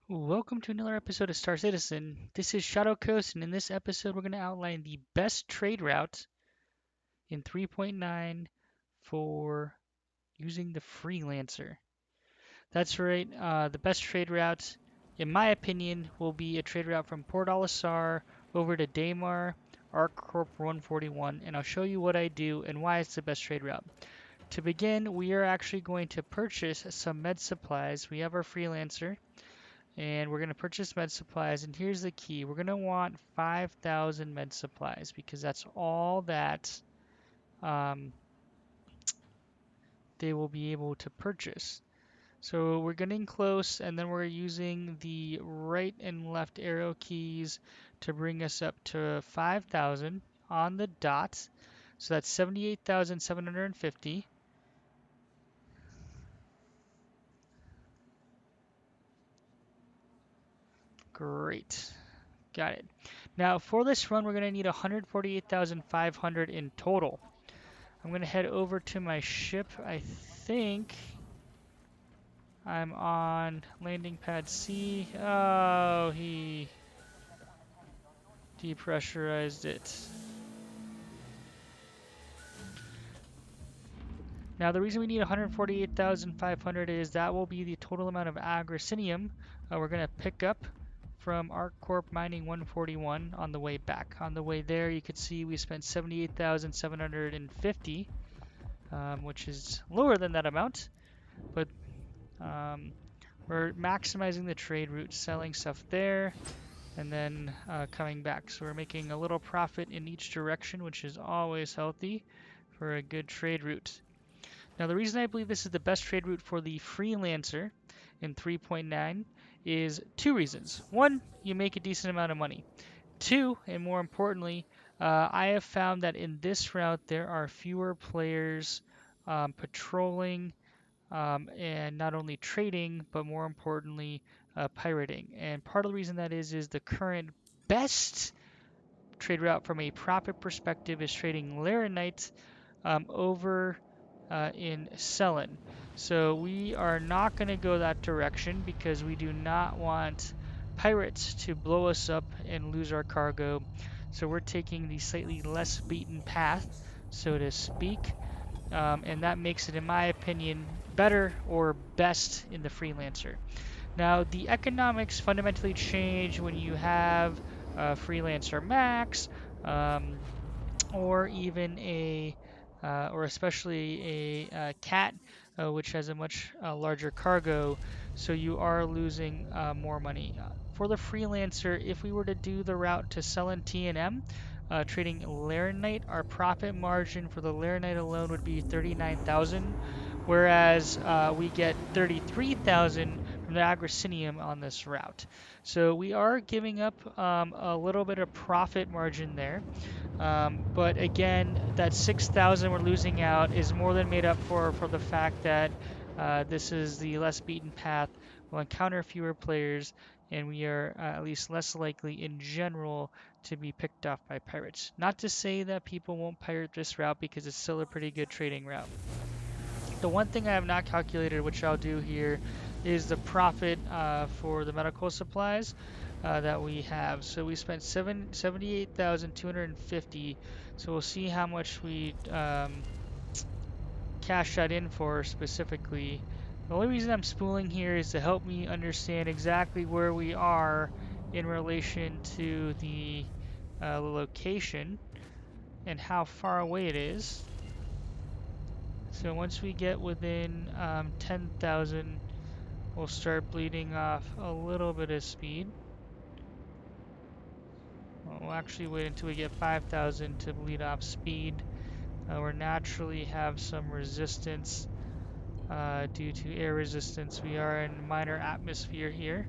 Welcome to another episode of Star Citizen. This is Shadow Coast, and in this episode, we're going to outline the best trade route in 3.9 for using the Freelancer. That's right, the best trade route, in my opinion, will be a trade route from Port Olisar over to Daymar, Arc Corp 141, and I'll show you what I do and why it's the best trade route. To begin, we are actually going to purchase some med supplies. We have our Freelancer and we're going to purchase med supplies. And here's the key. We're going to want 5,000 med supplies because that's all that um, they will be able to purchase. So we're getting close, and then we're using the right and left arrow keys to bring us up to 5,000 on the dot. So that's 78,750. Great. Got it. Now for this run, we're going to need 148,500 in total. I'm going to head over to my ship. I think I'm on landing pad C. Oh, he depressurized it. Now, the reason we need 148,500 is that will be the total amount of Agricium we're going to pick up from ArcCorp Mining 141 on the way back. On the way there, you could see we spent 78,750, which is lower than that amount, but um, we're maximizing the trade route, selling stuff there, and then coming back. So we're making a little profit in each direction, which is always healthy for a good trade route. Now, the reason I believe this is the best trade route for the Freelancer in 3.9 is two reasons. One, you make a decent amount of money. Two, and more importantly, I have found that in this route there are fewer players patrolling and not only trading, but more importantly, pirating. And part of the reason that is the current best trade route from a profit perspective is trading Laranite over in Selen. So we are not going to go that direction because we do not want pirates to blow us up and lose our cargo. So we're taking the slightly less beaten path, so to speak, and that makes it, in my opinion, better or best in the Freelancer. Now, the economics fundamentally change when you have Freelancer Max, um, or even or especially a cat, which has a much larger cargo, so you are losing more money. For the freelancer, if we were to do the route to sell in T&M, trading Laranite, our profit margin for the Laranite alone would be 39,000, whereas we get 33,000 from the Agricinium on this route. So we are giving up a little bit of profit margin there. But again, that 6,000 we're losing out is more than made up for the fact that this is the less beaten path. We'll encounter fewer players, and we are at least less likely in general to be picked off by pirates. Not to say that people won't pirate this route because it's still a pretty good trading route. The one thing I have not calculated, which I'll do here, is the profit for the medical supplies that we have. So we spent 78,250. So we'll see how much we cash that in for specifically. The only reason I'm spooling here is to help me understand exactly where we are in relation to the location and how far away it is. So once we get within 10,000, we'll start bleeding off a little bit of speed. We'll actually wait until we get 5,000 to bleed off speed. We'll naturally have some resistance due to air resistance. We are in minor atmosphere here,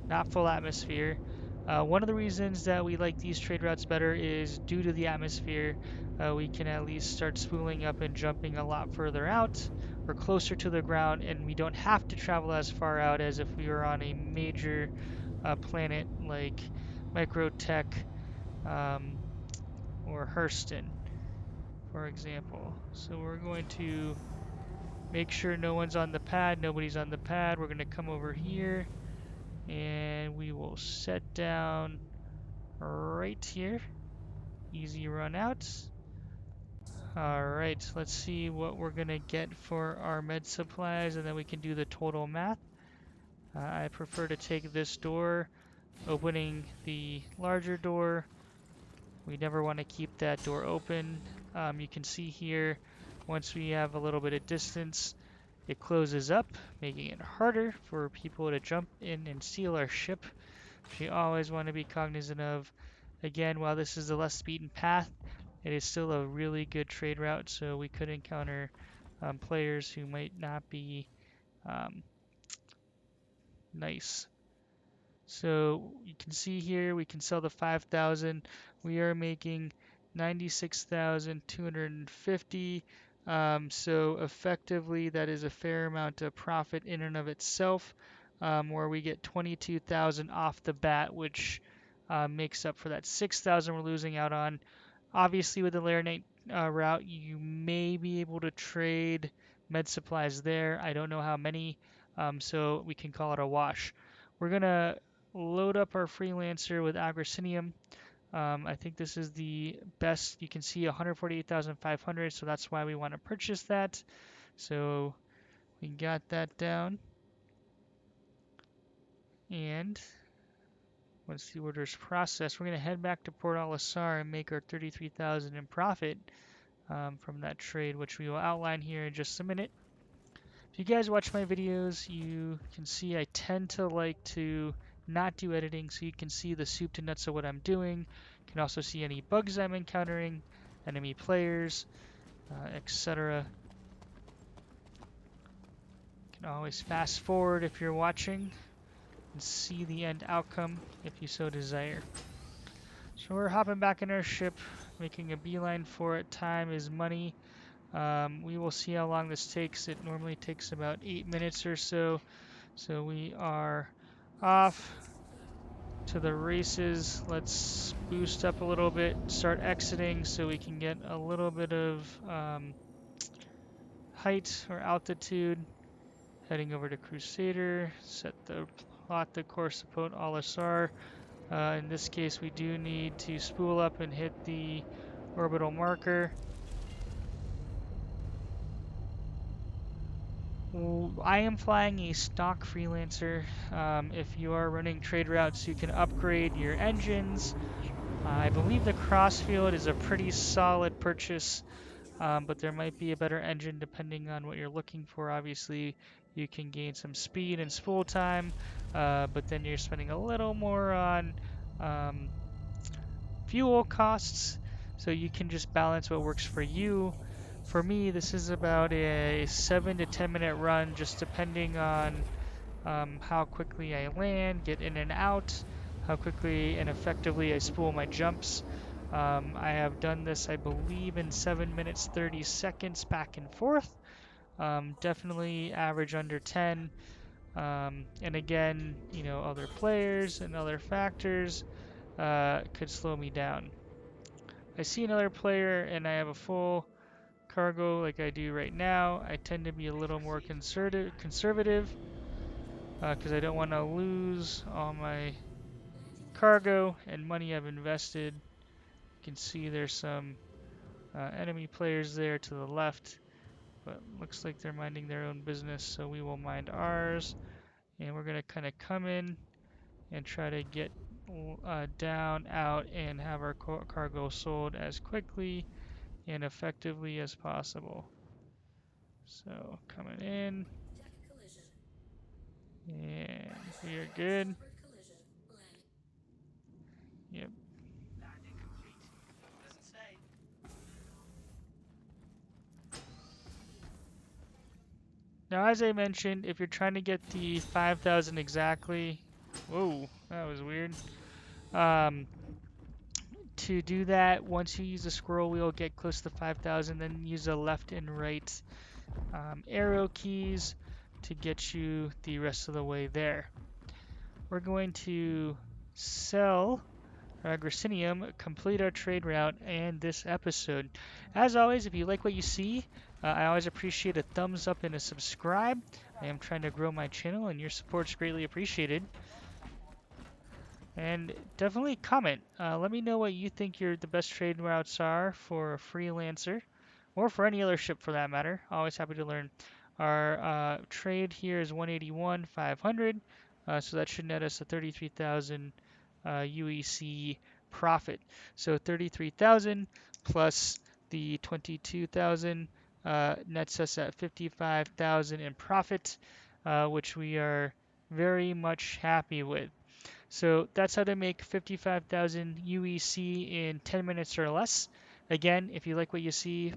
not full atmosphere. One of the reasons that we like these trade routes better is due to the atmosphere. We can at least start spooling up and jumping a lot further out. We're closer to the ground, and we don't have to travel as far out as if we were on a major planet like Microtech um, or Hurston, for example. So we're going to make sure no one's on the pad, nobody's on the pad. We're going to come over here and and we will set down right here. Easy run out. Alright, let's see what we're gonna get for our med supplies, and then we can do the total math. I prefer to take this door, opening the larger door. We never want to keep that door open. You can see here, once we have a little bit of distance, it closes up, making it harder for people to jump in and steal our ship, which we always want to be cognizant of. Again, while this is the less beaten path, it is still a really good trade route, so we could encounter players who might not be um, nice. So you can see here we can sell the 5,000. We are making 96,250. So effectively that is a fair amount of profit in and of itself, where we get 22,000 off the bat, which makes up for that 6,000 we're losing out on. Obviously with the Laranite route, you may be able to trade med supplies there. I don't know how many, so we can call it a wash. We're gonna load up our Freelancer with Agricium. I think this is the best. You can see 148,500, so that's why we want to purchase that. So we got that down. And once the order is processed, we're going to head back to Port Al-Assar and make our 33,000 in profit from that trade, which we will outline here in just a minute. If you guys watch my videos, you can see I tend to like to not do editing, so you can see the soup to nuts of what I'm doing. You can also see any bugs I'm encountering, enemy players, etc. You can always fast forward if you're watching and see the end outcome if you so desire. So we're hopping back in our ship, making a beeline for it. Time is money. We will see how long this takes. It normally takes about 8 minutes or so. So we are off to the races. Let's boost up a little bit, start exiting so we can get a little bit of height or altitude. Heading over to Crusader, set the plot the course to Port Al-Assar. In this case, we do need to spool up and hit the orbital marker. I am flying a stock Freelancer. If you are running trade routes, you can upgrade your engines. I believe the Crossfield is a pretty solid purchase, but there might be a better engine depending on what you're looking for. Obviously, you can gain some speed and spool time, but then you're spending a little more on fuel costs, so you can just balance what works for you. For me, this is about a 7 to 10 minute run, just depending on how quickly I land, get in and out, how quickly and effectively I spool my jumps. I have done this, I believe, in 7 minutes 30 seconds back and forth. Definitely average under 10. And again, you know, other players and other factors could slow me down. I see another player and I have a full cargo like I do right now. I tend to be a little more conservative because I don't want to lose all my cargo and money I've invested. You can see there's some enemy players there to the left, but looks like they're minding their own business, so we will mind ours. And we're going to kind of come in and try to get down, out, and have our cargo sold as quickly and effectively as possible. So coming in, and we are good. Yep. Now, as I mentioned, if you're trying to get the 5,000 exactly, whoa, that was weird. To do that, once you use the scroll wheel, get close to 5,000, then use the left and right arrow keys to get you the rest of the way there. We're going to sell our Agricium, complete our trade route, and this episode. As always, if you like what you see, I always appreciate a thumbs up and a subscribe. I am trying to grow my channel, and your support is greatly appreciated. And definitely comment. Let me know what you think the best trade routes are for a Freelancer, or for any other ship for that matter. Always happy to learn. Our trade here is 181,500, so that should net us a 33,000 UEC profit. So 33,000 plus the 22,000 nets us at 55,000 in profit, which we are very much happy with. So that's how to make 55,000 UEC in 10 minutes or less. Again, if you like what you see,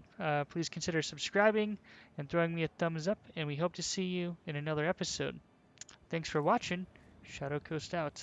please consider subscribing and throwing me a thumbs up, and we hope to see you in another episode. Thanks for watching. Shadow Coast out.